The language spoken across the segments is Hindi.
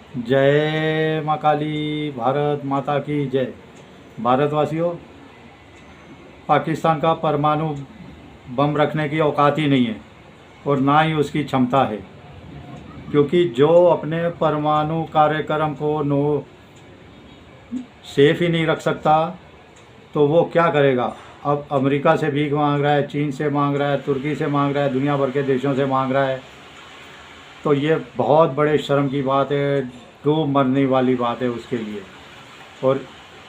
जय माँ काली, भारत माता की जय। भारतवासियों, पाकिस्तान का परमाणु बम रखने की औकात ही नहीं है और ना ही उसकी क्षमता है, क्योंकि जो अपने परमाणु कार्यक्रम को नो सेफ ही नहीं रख सकता तो वो क्या करेगा। अब अमेरिका से भीख मांग रहा है, चीन से मांग रहा है, तुर्की से मांग रहा है, दुनिया भर के देशों से मांग रहा है। तो ये बहुत बड़े शर्म की बात है, डूब मरने वाली बात है उसके लिए। और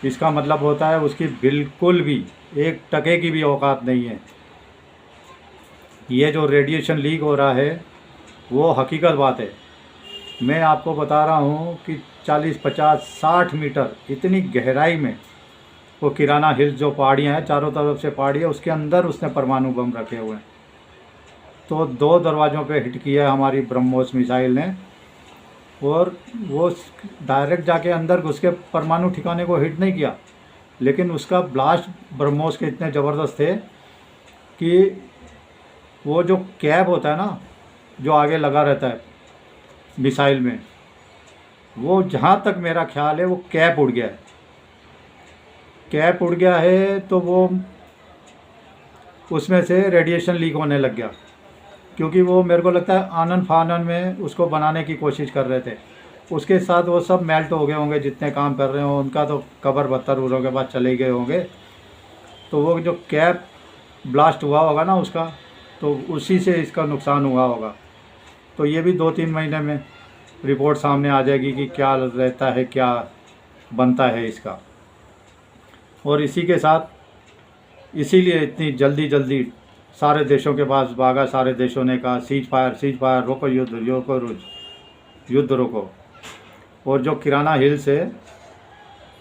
इसका मतलब होता है उसकी बिल्कुल भी 1 टके की भी औकात नहीं है। ये जो रेडिएशन लीक हो रहा है वो हकीकत बात है। मैं आपको बता रहा हूँ कि 40, 50, 60 मीटर इतनी गहराई में वो किराना हिल्स जो पहाड़ियाँ हैं, चारों तरफ से पहाड़ी है, उसके अंदर उसने परमाणु बम रखे हुए हैं। तो 2 दरवाज़ों पे हिट किया है हमारी ब्रह्मोस मिसाइल ने, और वो डायरेक्ट जाके अंदर घुस के परमाणु ठिकाने को हिट नहीं किया, लेकिन उसका ब्लास्ट ब्रह्मोस के इतने ज़बरदस्त थे कि वो जो कैप होता है ना, जो आगे लगा रहता है मिसाइल में, वो जहाँ तक मेरा ख्याल है वो कैप उड़ गया है। कैप उड़ गया है तो वो उसमें से रेडिएशन लीक होने लग गया, क्योंकि वो मेरे को लगता है आनन फानन में उसको बनाने की कोशिश कर रहे थे। उसके साथ वो सब मेल्ट हो गए होंगे, जितने काम कर रहे हों उनका तो कबर बत्तर उड़ों के बाद चले गए होंगे। तो वो जो कैप ब्लास्ट हुआ होगा ना उसका, तो उसी से इसका नुकसान हुआ होगा। तो ये भी 2-3 महीने में रिपोर्ट सामने आ जाएगी कि क्या रहता है, क्या बनता है इसका। और इसी के साथ इसीलिए इतनी जल्दी जल्दी सारे देशों के पास भागा। सारे देशों ने कहा सीज फायर, रोको युद्ध रोको। और जो किराना हिल्स है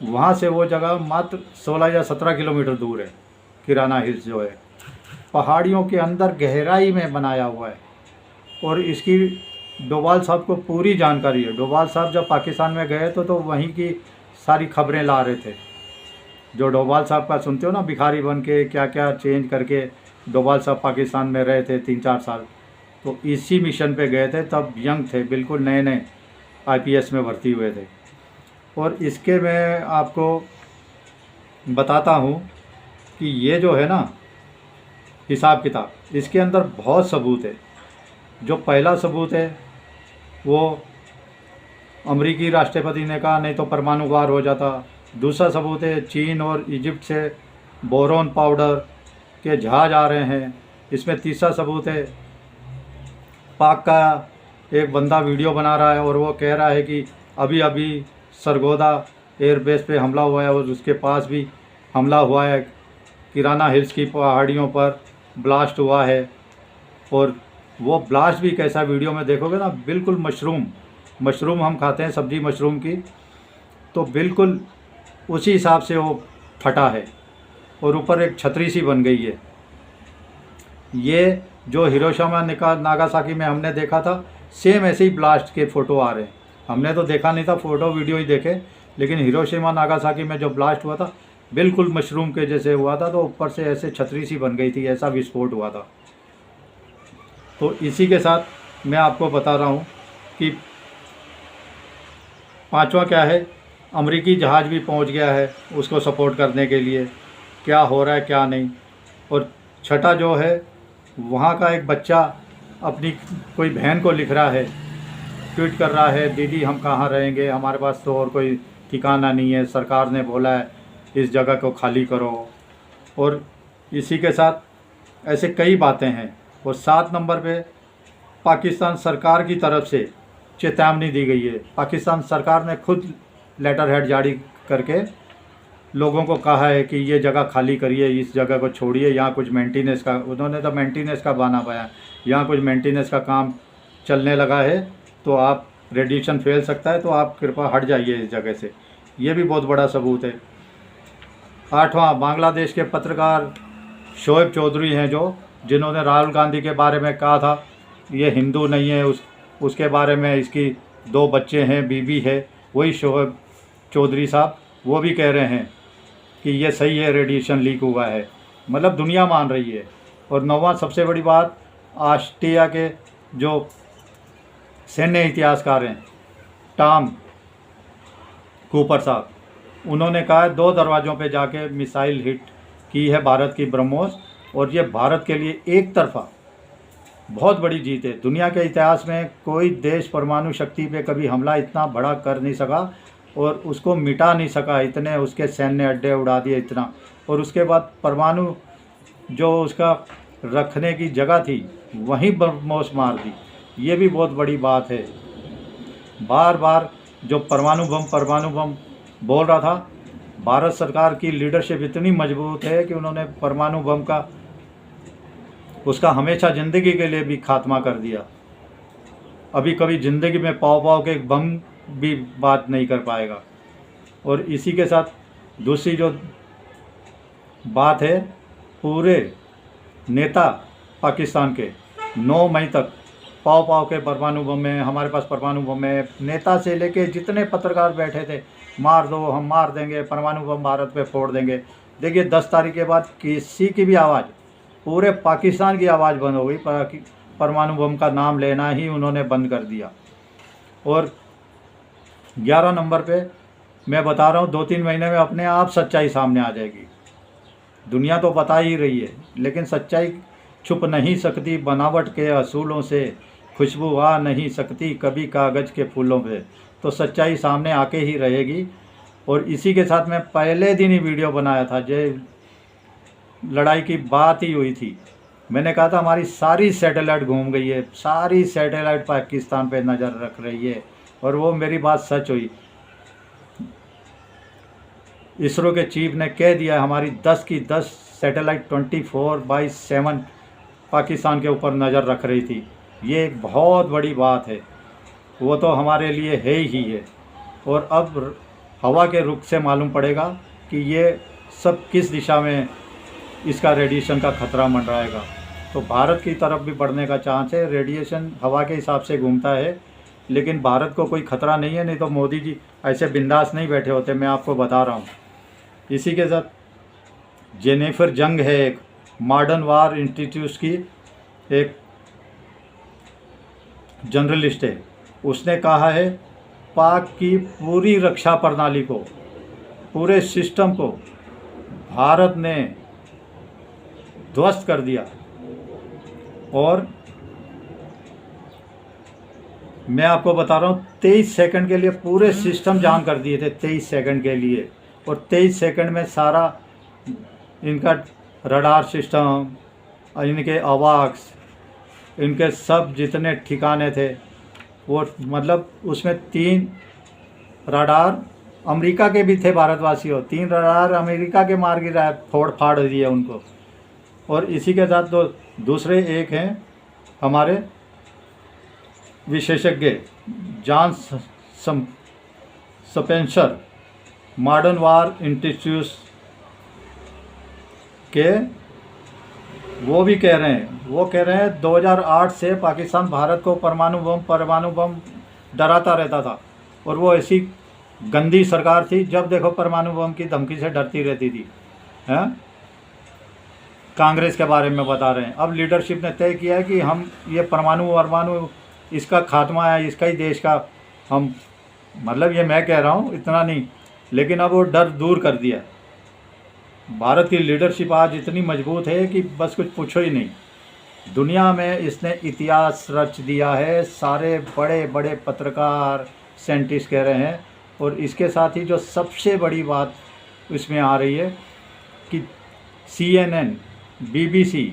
वहाँ से वो जगह मात्र 16 या 17 किलोमीटर दूर है। किराना हिल्स जो है पहाड़ियों के अंदर गहराई में बनाया हुआ है, और इसकी डोभाल साहब को पूरी जानकारी है। डोभाल साहब जब पाकिस्तान में गए तो वहीं की सारी खबरें ला रहे थे। जो डोभाल साहब का सुनते हो ना, भिखारी बन के क्या क्या चेंज करके डोभाल साहब पाकिस्तान में रहे थे 3-4 साल। तो इसी मिशन पे गए थे, तब यंग थे, बिल्कुल नए नए आईपीएस में भर्ती हुए थे। और इसके मैं आपको बताता हूँ कि ये जो है ना हिसाब किताब, इसके अंदर बहुत सबूत है। जो पहला सबूत है वो अमेरिकी राष्ट्रपति ने कहा नहीं तो परमाणु वार हो जाता। दूसरा सबूत है चीन और इजिप्ट से बोरोन पाउडर के जहाज आ रहे हैं। इसमें तीसरा सबूत है पाक का एक बंदा वीडियो बना रहा है और वो कह रहा है कि अभी अभी सरगोदा एयरबेस पे हमला हुआ है, और उसके पास भी हमला हुआ है, किराना हिल्स की पहाड़ियों पर ब्लास्ट हुआ है। और वो ब्लास्ट भी कैसा, वीडियो में देखोगे ना, बिल्कुल मशरूम हम खाते हैं सब्जी मशरूम की, तो बिल्कुल उसी हिसाब से वो फटा है, और ऊपर एक छतरी सी बन गई है। ये जो हिरोशिमा नागासाकी में हमने देखा था, सेम ऐसे ही ब्लास्ट के फ़ोटो आ रहे हैं। हमने तो देखा नहीं था, फ़ोटो वीडियो ही देखे, लेकिन हिरोशिमा नागासाकी में जो ब्लास्ट हुआ था बिल्कुल मशरूम के जैसे हुआ था, तो ऊपर से ऐसे छतरी सी बन गई थी, ऐसा विस्फोट हुआ था। तो इसी के साथ मैं आपको बता रहा हूँ कि पांचवा क्या है, अमेरिकी जहाज़ भी पहुँच गया है उसको सपोर्ट करने के लिए, क्या हो रहा है क्या नहीं। और छठा जो है, वहाँ का एक बच्चा अपनी कोई बहन को लिख रहा है, ट्वीट कर रहा है, दीदी हम कहाँ रहेंगे, हमारे पास तो और कोई ठिकाना नहीं है, सरकार ने बोला है इस जगह को खाली करो। और इसी के साथ ऐसे कई बातें हैं। और 7 नंबर पे पाकिस्तान सरकार की तरफ से चेतावनी दी गई है। पाकिस्तान सरकार ने खुद लेटर हेड जारी करके लोगों को कहा है कि ये जगह खाली करिए, इस जगह को छोड़िए, यहाँ कुछ मेंटेनेंस का, उन्होंने तो मेंटेनेंस का बहाना पाया, यहाँ कुछ मेंटेनेंस का काम चलने लगा है, तो आप रेडिएशन फैल सकता है, तो आप कृपया हट जाइए इस जगह से। ये भी बहुत बड़ा सबूत है। 8वां, बांग्लादेश के पत्रकार शोएब चौधरी हैं जिन्होंने राहुल गांधी के बारे में कहा था ये हिंदू नहीं है, उसके बारे में इसकी 2 बच्चे हैं, बीवी है, वही शोएब चौधरी साहब वो भी कह रहे हैं कि ये सही है, रेडिएशन लीक हुआ है। मतलब दुनिया मान रही है। और 9वां सबसे बड़ी बात, ऑस्ट्रिया के जो सैन्य इतिहासकार हैं टॉम कूपर साहब, उन्होंने कहा है 2 दरवाज़ों पे जाके मिसाइल हिट की है भारत की ब्रह्मोस, और ये भारत के लिए एक तरफा बहुत बड़ी जीत है। दुनिया के इतिहास में कोई देश परमाणु शक्ति पे कभी हमला इतना बड़ा कर नहीं सका और उसको मिटा नहीं सका, इतने उसके सैन्य अड्डे उड़ा दिए इतना। और उसके बाद परमाणु जो उसका रखने की जगह थी वहीं ब्रह्मोस मार दी। ये भी बहुत बड़ी बात है। बार बार जो परमाणु बम बोल रहा था, भारत सरकार की लीडरशिप इतनी मजबूत है कि उन्होंने परमाणु बम का उसका हमेशा ज़िंदगी के लिए भी खात्मा कर दिया। अभी कभी ज़िंदगी में पाव के बम भी बात नहीं कर पाएगा। और इसी के साथ दूसरी जो बात है, पूरे नेता पाकिस्तान के 9 मई तक पाव के परमाणु बम में, हमारे पास परमाणु बम है, नेता से लेके जितने पत्रकार बैठे थे, मार दो हम मार देंगे, परमाणु बम भारत पे फोड़ देंगे। देखिए 10 तारीख के बाद किसी की भी आवाज़, पूरे पाकिस्तान की आवाज़ बंद हो गई। परमाणु बम का नाम लेना ही उन्होंने बंद कर दिया। और 11 नंबर पे मैं बता रहा हूँ 2-3 महीने में अपने आप सच्चाई सामने आ जाएगी। दुनिया तो बता ही रही है, लेकिन सच्चाई छुप नहीं सकती बनावट के असूलों से, खुशबू आ नहीं सकती कभी कागज़ के फूलों पे। तो सच्चाई सामने आके ही रहेगी। और इसी के साथ मैं पहले दिन ही वीडियो बनाया था, जो लड़ाई की बात ही हुई थी, मैंने कहा था हमारी सारी सैटेलाइट घूम गई है, सारी सैटेलाइट पाकिस्तान पे नज़र रख रही है। और वो मेरी बात सच हुई। इसरो के चीफ ने कह दिया हमारी 10 की 10 सैटेलाइट 24/7 पाकिस्तान के ऊपर नज़र रख रही थी। ये एक बहुत बड़ी बात है, वो तो हमारे लिए है ही है। और अब हवा के रुख से मालूम पड़ेगा कि ये सब किस दिशा में इसका रेडिएशन का खतरा मंडराएगा। तो भारत की तरफ भी बढ़ने का चांस है। रेडिएशन हवा के हिसाब से घूमता है, लेकिन भारत को कोई खतरा नहीं है, नहीं तो मोदी जी ऐसे बिंदास नहीं बैठे होते, मैं आपको बता रहा हूँ। इसी के साथ जेनिफर जंग है, एक मॉडर्न वार इंस्टीट्यूट की एक जर्नलिस्ट है, उसने कहा है पाक की पूरी रक्षा प्रणाली को, पूरे सिस्टम को भारत ने ध्वस्त कर दिया। और मैं आपको बता रहा हूँ 23 सेकंड के लिए पूरे सिस्टम जाम कर दिए थे, 23 सेकंड के लिए। और 23 सेकंड में सारा इनका रडार सिस्टम, इनके अवाक्स, इनके सब जितने ठिकाने थे, वो मतलब उसमें 3 रडार अमेरिका के भी थे भारतवासियों, 3 रडार अमेरिका के मार गिराए, फोड़ फाड़ दिए उनको। और इसी के साथ तो दूसरे एक हैं हमारे विशेषज्ञ जॉन स्पेंसर, मॉडर्न वार इंस्टीट्यूट के, वो भी कह रहे हैं 2008 से पाकिस्तान भारत को परमाणु बम डराता रहता था। और वो ऐसी गंदी सरकार थी, जब देखो परमाणु बम की धमकी से डरती रहती थी। हैं, कांग्रेस के बारे में बता रहे हैं। अब लीडरशिप ने तय किया है कि हम ये परमाणु इसका खात्मा है, इसका ही देश का हम, मतलब ये मैं कह रहा हूँ इतना नहीं, लेकिन अब वो डर दूर कर दिया। भारत की लीडरशिप आज इतनी मजबूत है कि बस कुछ पूछो ही नहीं। दुनिया में इसने इतिहास रच दिया है, सारे बड़े बड़े पत्रकार, साइंटिस्ट कह रहे हैं। और इसके साथ ही जो सबसे बड़ी बात इसमें आ रही है कि CNN, BBC,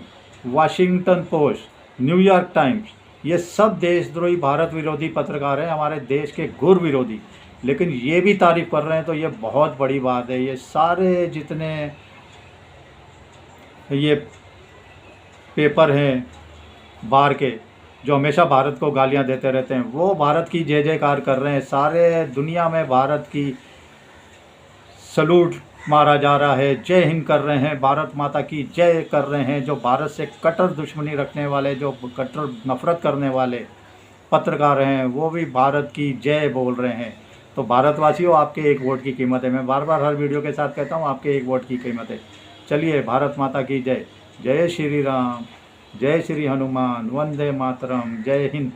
Washington post, New York times, ये सब देशद्रोही भारत विरोधी पत्रकार हैं, हमारे देश के घोर विरोधी, लेकिन ये भी तारीफ कर रहे हैं। तो ये बहुत बड़ी बात है। ये सारे जितने ये पेपर हैं बाहर के, जो हमेशा भारत को गालियां देते रहते हैं, वो भारत की जय जयकार कर रहे हैं। सारे दुनिया में भारत की सलूट मारा जा रहा है, जय हिंद कर रहे हैं, भारत माता की जय कर रहे हैं। जो भारत से कट्टर दुश्मनी रखने वाले, जो कट्टर नफरत करने वाले पत्रकार हैं, वो भी भारत की जय बोल रहे हैं। तो भारतवासियों, आपके एक वोट की कीमत है। मैं बार बार हर वीडियो के साथ कहता हूँ, आपके एक वोट की कीमत है। चलिए, भारत माता की जय। जय श्री राम, जय श्री हनुमान, वंदे मातरम, जय हिंद।